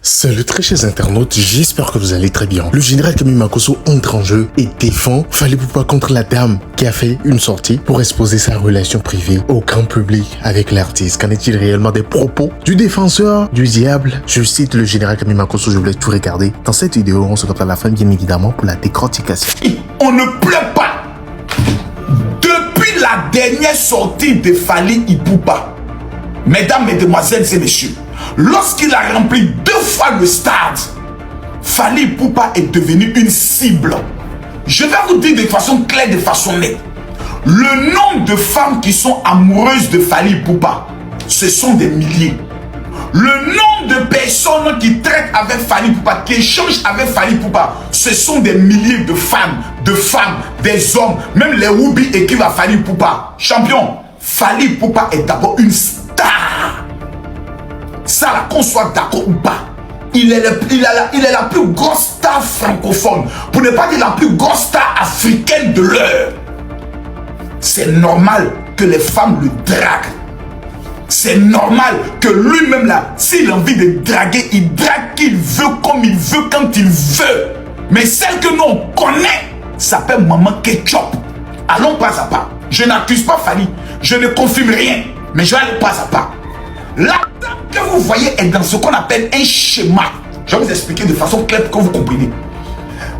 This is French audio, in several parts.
Salut très chers internautes, j'espère que vous allez très bien. Le général Camille Makosso entre en jeu et défend Fally Ipupa contre la dame qui a fait une sortie pour exposer sa relation privée au grand public avec l'artiste. Qu'en est-il réellement des propos du défenseur du diable? Je cite le général Camille Makosso, je vous laisse tout regarder. Dans cette vidéo, on se retrouve à la fin bien évidemment pour la décortication. On ne pleure pas. Depuis la dernière sortie de Fally Ipupa, mesdames, mesdemoiselles et messieurs, lorsqu'il a rempli 2 fois le stade, Fally Ipupa est devenu une cible. Je vais vous dire de façon claire, de façon nette. Le nombre de femmes qui sont amoureuses de Fally Ipupa, ce sont des milliers. Le nombre de personnes qui traitent avec Fally Ipupa, qui échangent avec Fally Ipupa, ce sont des milliers de femmes, des hommes, même les Woubi écrivent à Fally Ipupa. Champion, Fally Ipupa est d'abord une star. Ça, là, qu'on soit d'accord ou pas, il est la plus grosse star francophone, pour ne pas dire la plus grosse star africaine de l'heure. C'est normal que les femmes le draguent. C'est normal que lui-même là, s'il a envie de draguer, il drague qu'il veut, comme il veut, quand il veut. Mais celle que nous on connaît s'appelle Maman Ketchup. Allons pas à pas. Je n'accuse pas Fally, je ne confirme rien, mais je vais aller pas à pas. La dame que vous voyez est dans ce qu'on appelle un schéma. Je vais vous expliquer de façon claire pour que vous compreniez.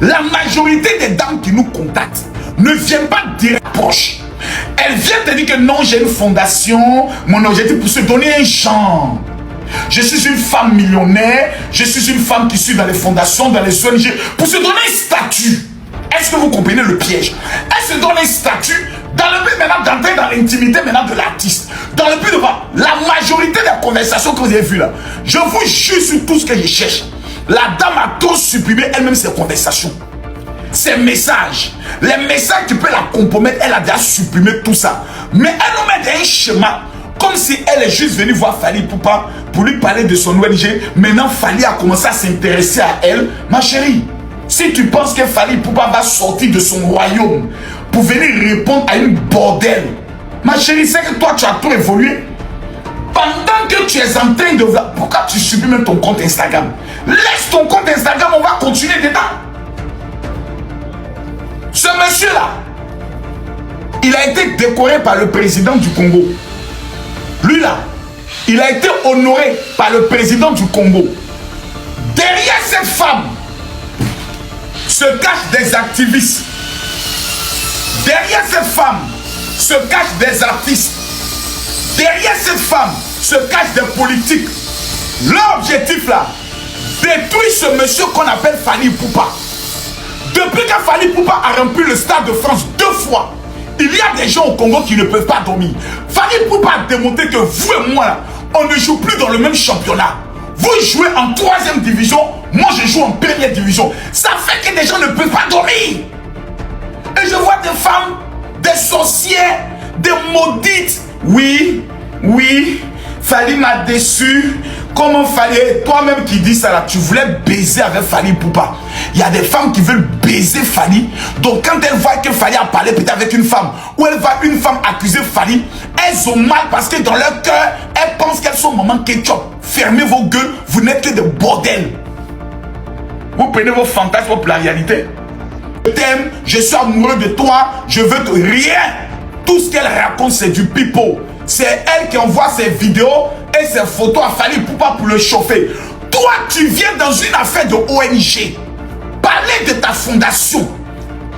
La majorité des dames qui nous contactent ne viennent pas direct proche. Elles viennent te dire que non, j'ai une fondation, mon objectif pour se donner un genre. Je suis une femme millionnaire, je suis une femme qui suit dans les fondations, dans les ONG, pour se donner un statut. Est-ce que vous comprenez le piège? Elle se donne un statut dans le but maintenant d'entrer dans l'intimité maintenant de l'artiste. Dans le but de voir la majorité des conversations que vous avez vues là. Je vous jure sur tout ce que je cherche. La dame a trop supprimé elle-même ses conversations. Ses messages. Les messages qui peuvent la compromettre, elle a déjà supprimé tout ça. Mais elle nous met dans un schéma. Comme si elle est juste venue voir Fally Ipupa pour lui parler de son ONG. Maintenant, Fally a commencé à s'intéresser à elle. Ma chérie, si tu penses que Fally Ipupa va sortir de son royaume pour venir répondre à une bordel, ma chérie, c'est que toi, tu as tout évolué. Pendant que tu es en train de... Pourquoi tu supprimes ton compte Instagram? Laisse ton compte Instagram, on va continuer dedans. Ce monsieur-là, il a été décoré par le président du Congo. Lui là, il a été honoré par le président du Congo. Derrière cette femme se cachent des activistes. Derrière cette femme se cachent des artistes. Derrière cette femme se cachent des politiques. L'objectif là, détruire ce monsieur qu'on appelle Fally Ipupa. Depuis que Fally Ipupa a rempli le Stade de France 2 fois, il y a des gens au Congo qui ne peuvent pas dormir. Fally Ipupa a démontré que vous et moi, là, on ne joue plus dans le même championnat. Vous jouez en 3e division, moi je joue en 1re division. Ça fait que des gens ne peuvent pas dormir. Et je vois des femmes, des sorcières, des maudites. Oui, Fally m'a déçu. Comment Fally, toi-même qui dis ça là, tu voulais baiser avec Fally Ipupa. Il y a des femmes qui veulent baiser Fally. Donc quand elles voient que Fally a parlé peut-être avec une femme, ou elle voit une femme accuser Fally, elles ont mal parce que dans leur cœur, elles pensent qu'elles sont Maman Ketchup. Fermez vos gueules, vous n'êtes que des bordels. Vous prenez vos fantasmes pour la réalité. Je t'aime, je suis amoureux de toi, je veux te rien. Tout ce qu'elle raconte, c'est du pipeau. C'est elle qui envoie ses vidéos et ses photos à Fally Ipupa pour le chauffer. Toi, tu viens dans une affaire de ONG. Parler de ta fondation.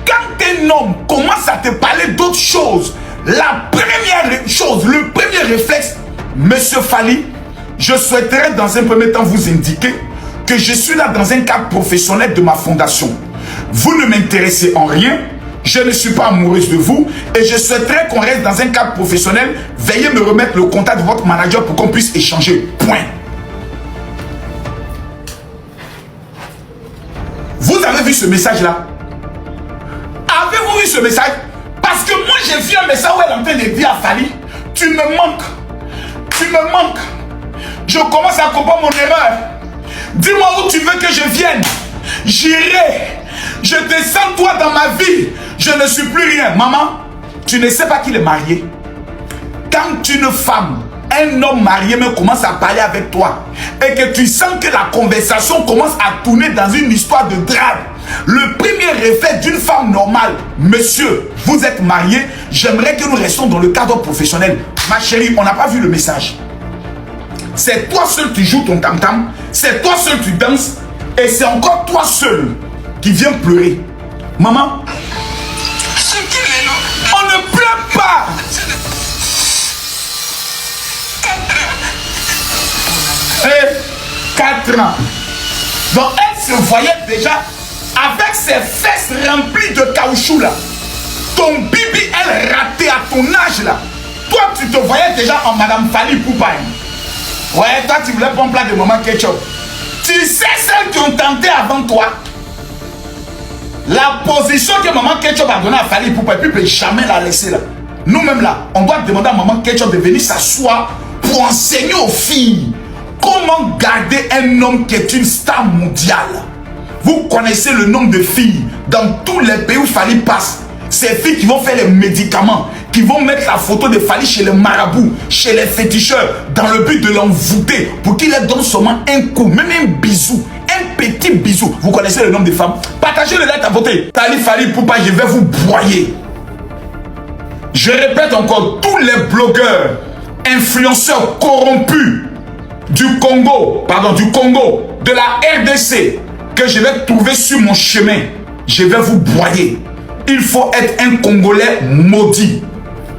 Quand un homme commence à te parler d'autres choses, la première chose, le premier réflexe, Monsieur Fally, je souhaiterais dans un premier temps vous indiquer que je suis là dans un cadre professionnel de ma fondation. Vous ne m'intéressez en rien. Je ne suis pas amoureuse de vous et je souhaiterais qu'on reste dans un cadre professionnel. Veuillez me remettre le contact de votre manager pour qu'on puisse échanger. Point. Vous avez vu ce message-là? Avez-vous vu ce message? Parce que moi j'ai vu un message où elle est en train de dire à Fally, tu me manques. Tu me manques. Je commence à comprendre mon erreur. Dis-moi où tu veux que je vienne. J'irai. Je descends toi dans ma vie. Je ne suis plus rien. Maman, tu ne sais pas qu'il est marié. Quand une femme un homme marié me commence à parler avec toi et que tu sens que la conversation commence à tourner dans une histoire de drame, le premier réflexe d'une femme normale, monsieur, vous êtes marié, j'aimerais que nous restions dans le cadre professionnel. Ma chérie, on n'a pas vu le message. C'est toi seul qui joues ton tam-tam, c'est toi seul qui danses et c'est encore toi seul qui viens pleurer. Maman, on ne pleure pas. 4 ans. Donc elle se voyait déjà avec ses fesses remplies de caoutchouc là. Ton bibi, elle ratait à ton âge là. Toi, tu te voyais déjà en Madame Fally Poupa. Ouais, toi, tu voulais prendre plat de maman ketchup. Tu sais celles qui ont tenté avant toi. La position que maman ketchup a donnée à Fally Poupa, et puis peut jamais la laisser là. Nous-mêmes là, on doit demander à maman ketchup de venir s'asseoir pour enseigner aux filles comment garder un homme qui est une star mondiale. Vous connaissez le nombre de filles dans tous les pays où Fally passe. Ces filles qui vont faire les médicaments, qui vont mettre la photo de Fally chez les marabouts, chez les féticheurs, dans le but de l'envoûter, pour qu'il leur donne seulement un coup, même un bisou, un petit bisou. Vous connaissez le nombre de femmes. Partagez le like à voter. Fally Poupa, je vais vous broyer. Je répète encore, tous les blogueurs, influenceurs corrompus du Congo, de la RDC, que je vais trouver sur mon chemin, je vais vous broyer. Il faut être un Congolais maudit.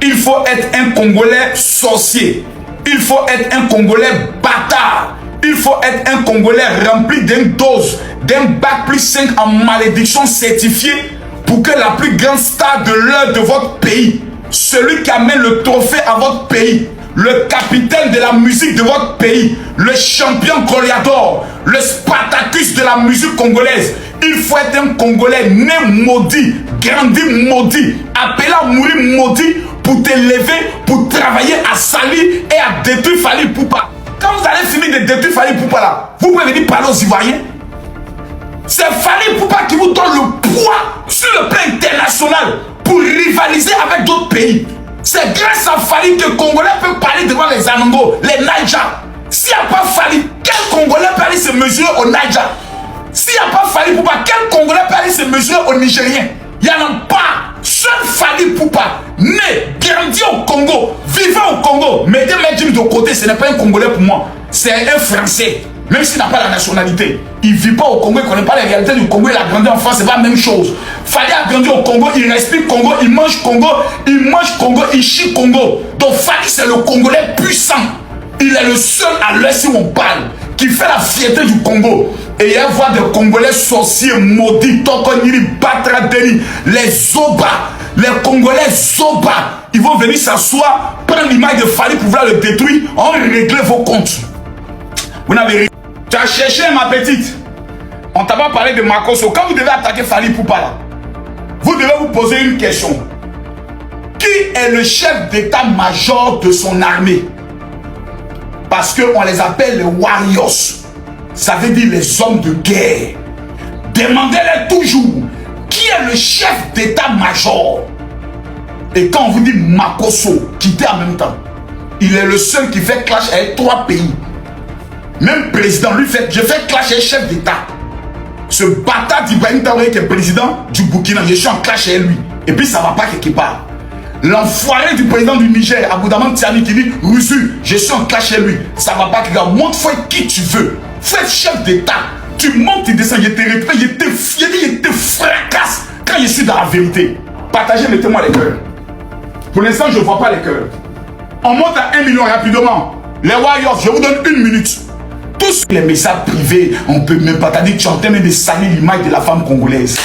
Il faut être un Congolais sorcier. Il faut être un Congolais bâtard. Il faut être un Congolais rempli d'une dose, d'un bac plus 5 en malédiction certifiée pour que la plus grande star de l'heure de votre pays, celui qui amène le trophée à votre pays, le capitaine de la musique de votre pays, le champion Goliador, le Spartacus de la musique congolaise. Il faut être un Congolais né maudit, grandi maudit, appelé à mourir maudit pour te lever, pour travailler à salir et à détruire Fally Poupa. Quand vous allez finir de détruire Fally Poupa là, vous pouvez venir parler aux Ivoiriens. C'est Fally Poupa qui vous donne le poids sur le plan international pour rivaliser avec d'autres pays. C'est grâce à Fally que les Congolais peuvent parler devant les Anongo, les Niger. S'il n'y a pas Fally, quel Congolais peut aller se mesurer au Niger? S'il n'y a pas Fally Poupa, quel Congolais peut aller se mesurer au Nigérien? Il n'y en a pas. Seul Fally Poupa, né, grandi au Congo, vivant au Congo, mettez mes jeans de côté, ce n'est pas un Congolais pour moi. C'est un Français. Même s'il n'a pas la nationalité, il ne vit pas au Congo, il ne connaît pas les réalités du Congo, il a grandi en France, c'est pas la même chose. Fally a grandi au Congo, il respire Congo, il mange Congo, il chie Congo. Donc Fally c'est le Congolais puissant. Il est le seul à l'Ouest où on parle, qui fait la fierté du Congo. Et il y a voir des Congolais sorciers maudits, Tokoniri, Batradeni, les Zoba, les Congolais Zoba. Ils vont venir s'asseoir, prendre l'image de Fally pour vouloir le détruire, on régler vos comptes. Vous n'avez rien. Tu as cherché ma petite. On t'a pas parlé de Makoso. Quand vous devez attaquer Fally Poupa là, vous devez vous poser une question. Qui est le chef d'état-major de son armée? Parce qu'on les appelle les warriors. Ça veut dire les hommes de guerre. Demandez-les toujours. Qui est le chef d'état-major? Et quand on vous dit Makoso, quittez en même temps. Il est le seul qui fait clash avec 3 pays. Même président, lui fait, je fais clash avec chef d'état. Ce bâtard d'Ibrahim Traoré qui est président du Burkina, je suis en clash avec lui. Et puis ça ne va pas quelque part. L'enfoiré du président du Niger, Aboudaman Tiani, qui dit Rusu, je suis en clash avec lui. Ça ne va pas quelque part. Montre-moi qui tu veux. Fais chef d'état. Tu montes, tu descends, je te récupère, je te fracasse quand je suis dans la vérité. Partagez, mettez-moi les cœurs. Pour l'instant, je ne vois pas les cœurs. On monte à 1 million rapidement. Les Warriors, je vous donne 1 minute. Tous les messages privés, on ne peut même pas dire que tu es en train de salir l'image de la femme congolaise.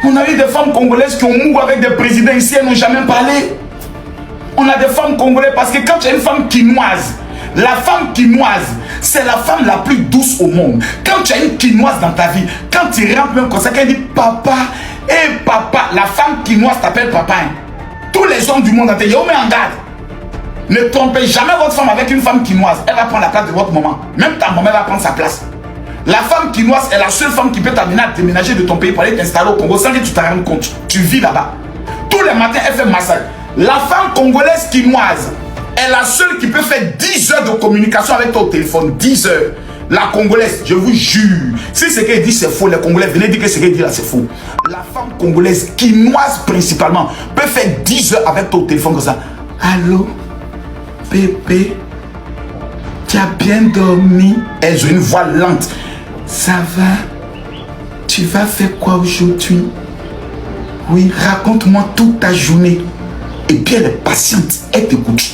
On a eu des femmes congolaises qui ont mouru avec des présidents ici, elles n'ont jamais parlé. On a des femmes congolaises parce que quand tu as une femme quinoise, la femme quinoise, c'est la femme la plus douce au monde. Quand tu as une quinoise dans ta vie, quand tu rentres même comme ça, qu'elle dit papa, papa, la femme quinoise t'appelle papa. Hein. Tous les hommes du monde entier, yo, mais en garde. Ne trompez jamais votre femme avec une femme quinoise. Elle va prendre la place de votre maman. Même ta maman, elle va prendre sa place. La femme quinoise est la seule femme qui peut t'amener à déménager de ton pays pour aller t'installer au Congo sans que tu t'en rendes compte. Tu vis là-bas. Tous les matins, elle fait massage. La femme congolaise quinoise, est la seule qui peut faire 10 heures de communication avec ton téléphone. 10 heures. La Congolaise, je vous jure, si ce qu'elle dit c'est faux, les Congolais, venez dire que ce qu'elle dit là c'est faux. La femme congolaise, quinoise principalement, peut faire 10 heures avec ton téléphone comme ça. Allô, bébé, tu as bien dormi? Elles ont une voix lente. Ça va? Tu vas faire quoi aujourd'hui? Oui, raconte-moi toute ta journée. Et puis elle est patiente, elle t'écoute.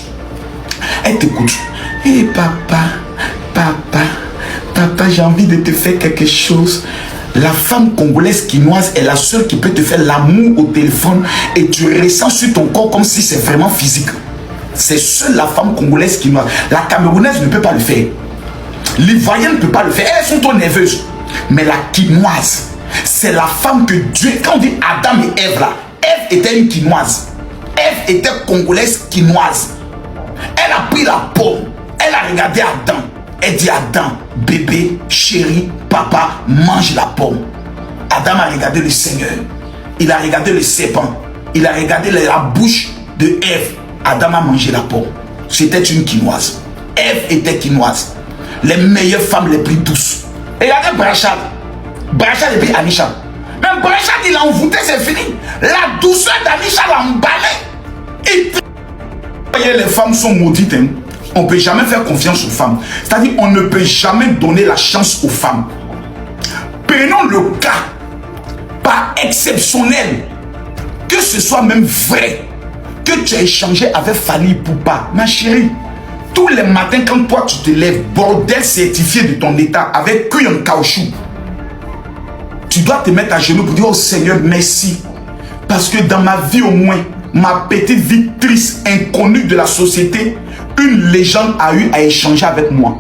Elle t'écoute. Hé papa, j'ai envie de te faire quelque chose. La femme congolaise quinoise est la seule qui peut te faire l'amour au téléphone et tu ressens sur ton corps comme si c'est vraiment physique. C'est seule la femme congolaise quinoise. La camerounaise ne peut pas le faire. L'Ivoirienne ne peut pas le faire. Elles sont trop nerveuses. Mais la quinoise, c'est la femme que Dieu, quand on dit Adam et Ève là, Ève était une quinoise. Ève était congolaise quinoise. Elle a pris la pomme. Elle a regardé Adam. Elle dit Adam, bébé, chéri, papa, mange la pomme. Adam a regardé le Seigneur. Il a regardé le serpent. Il a regardé la bouche de Ève. Adam a mangé la pomme. C'était une quinoise. Ève était quinoise. Les meilleures femmes les plus douces. Et regardez Brachad. Brachad et puis Anisha. Même Brachad, il a envoûté, c'est fini. La douceur d'Anisha l'a emballé. Et voyez, les femmes sont maudites. Hein. On ne peut jamais faire confiance aux femmes. C'est-à-dire, on ne peut jamais donner la chance aux femmes. Prenons le cas, pas exceptionnel, que ce soit même vrai, que tu as échangé avec Fally Ipupa. Ma chérie, tous les matins, quand toi tu te lèves, bordel certifié de ton état, avec cuir en caoutchouc, tu dois te mettre à genoux pour dire, oh Seigneur, merci. Parce que dans ma vie au moins, ma petite vie triste, inconnue de la société, une légende a eu à échanger avec moi.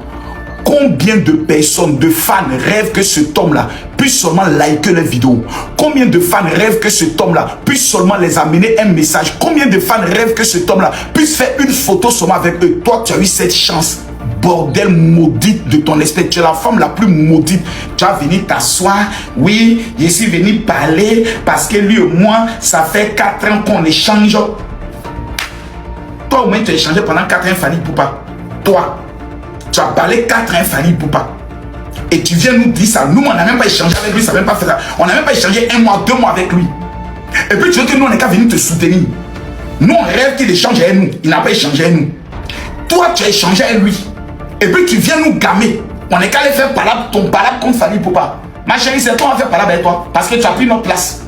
Combien de personnes, de fans rêvent que cet homme-là puisse seulement liker les vidéos? Combien de fans rêvent que cet homme-là puisse seulement les amener un message? Combien de fans rêvent que cet homme-là puisse faire une photo seulement avec eux? Toi, tu as eu cette chance. Bordel maudite de ton esprit. Tu es la femme la plus maudite. Tu as venu t'asseoir. Oui, je suis venu parler parce que lui et moi, ça fait 4 ans qu'on échange. Toi, au moins, tu as échangé pendant 4 ans Fally Ipupa. Toi, tu as parlé 4 ans Fally Ipupa. Et tu viens nous dire ça. Nous, on n'a même pas échangé avec lui. Ça n'a même pas fait ça. On n'a même pas échangé 1 mois, 2 mois avec lui. Et puis, tu veux que nous, on n'est qu'à venir te soutenir. Nous, on rêve qu'il échange avec nous. Il n'a pas échangé avec nous. Toi, tu as échangé avec lui. Et puis, tu viens nous gamer. On n'est qu'à aller faire ton palabre contre Fally Ipupa. Ma chérie, c'est toi, on va faire palabre avec toi. Parce que tu as pris notre place.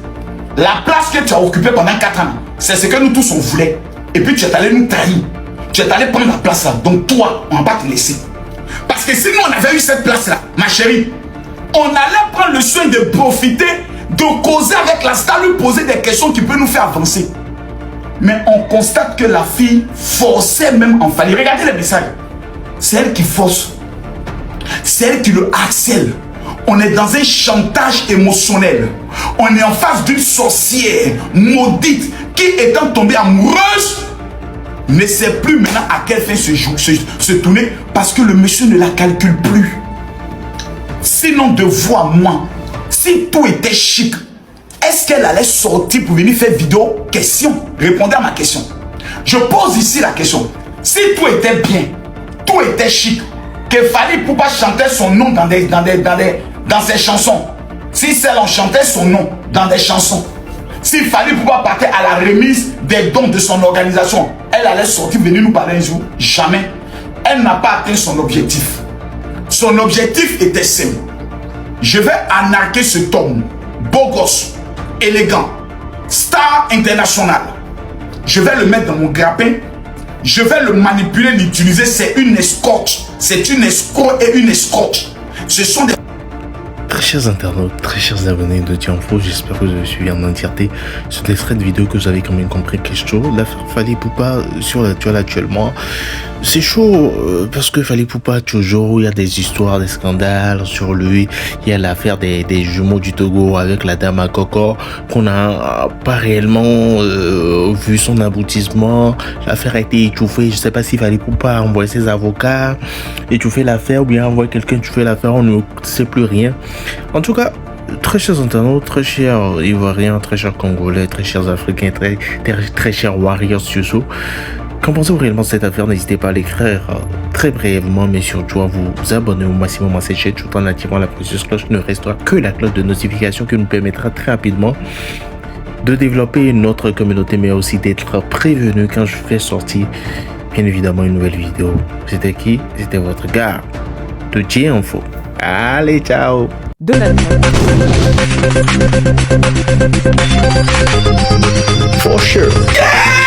La place que tu as occupée pendant 4 ans, c'est ce que nous tous on voulait. Et puis tu es allé nous trahir. Tu es allé prendre la place là. Donc toi, on va pas te laisser. Parce que si nous on avait eu cette place là, ma chérie, on allait prendre le soin de profiter, de causer avec la star, lui poser des questions qui peuvent nous faire avancer. Mais on constate que la fille forçait même en Fally. Regardez les messages. C'est elle qui force. C'est elle qui le harcèle. On est dans un chantage émotionnel. On est en face d'une sorcière maudite qui, étant tombée amoureuse, ne sait plus maintenant à quelle fin se tourner parce que le monsieur ne la calcule plus. Sinon, de vous à moi, si tout était chic, est-ce qu'elle allait sortir pour venir faire vidéo? Question. Répondez à ma question. Je pose ici la question. Si tout était bien, tout était chic, que Fally Ipupa chanter son nom dans ses chansons, si celle on chantait son nom dans des chansons, si Fally Ipupa partait à la remise des dons de son organisation, elle allait sortir venir nous parler un jour? Jamais. Elle n'a pas atteint son objectif. Son objectif était simple. Je vais arnaquer cet homme, beau gosse, élégant, star international. Je vais le mettre dans mon grappin. Je vais le manipuler, l'utiliser. C'est une escorte. C'est une escroc et une escorte. Ce sont des... Très chers internautes, très chers abonnés de Tianfo, j'espère que vous avez suivi en entièreté cet extrait de vidéo, que vous avez quand même compris que c'est chaud. L'affaire Fally Ipupa sur la toile actuellement, c'est chaud parce que Fally Ipupa, toujours, il y a des histoires, des scandales sur lui. Il y a l'affaire des jumeaux du Togo avec la dame à Coco, qu'on n'a pas réellement vu son aboutissement. L'affaire a été étouffée. Je sais pas si Fally Ipupa a envoyé ses avocats étouffer l'affaire ou bien envoyé quelqu'un étouffer l'affaire, on ne sait plus rien. En tout cas, très chers internautes, très chers Ivoiriens, très chers Congolais, très chers Africains, très chers Warriors surtout, Qu'en pensez-vous réellement de cette affaire? N'hésitez pas à l'écrire très brièvement, mais surtout à vous abonner au maximum à cette chaîne tout en activant la précieuse cloche. Ne restera que la cloche de notification qui nous permettra très rapidement de développer notre communauté, mais aussi d'être prévenu quand je fais sortir bien évidemment une nouvelle vidéo. C'était qui? C'était votre gars de J-Info. Allez, ciao. De la For sure. Yeah!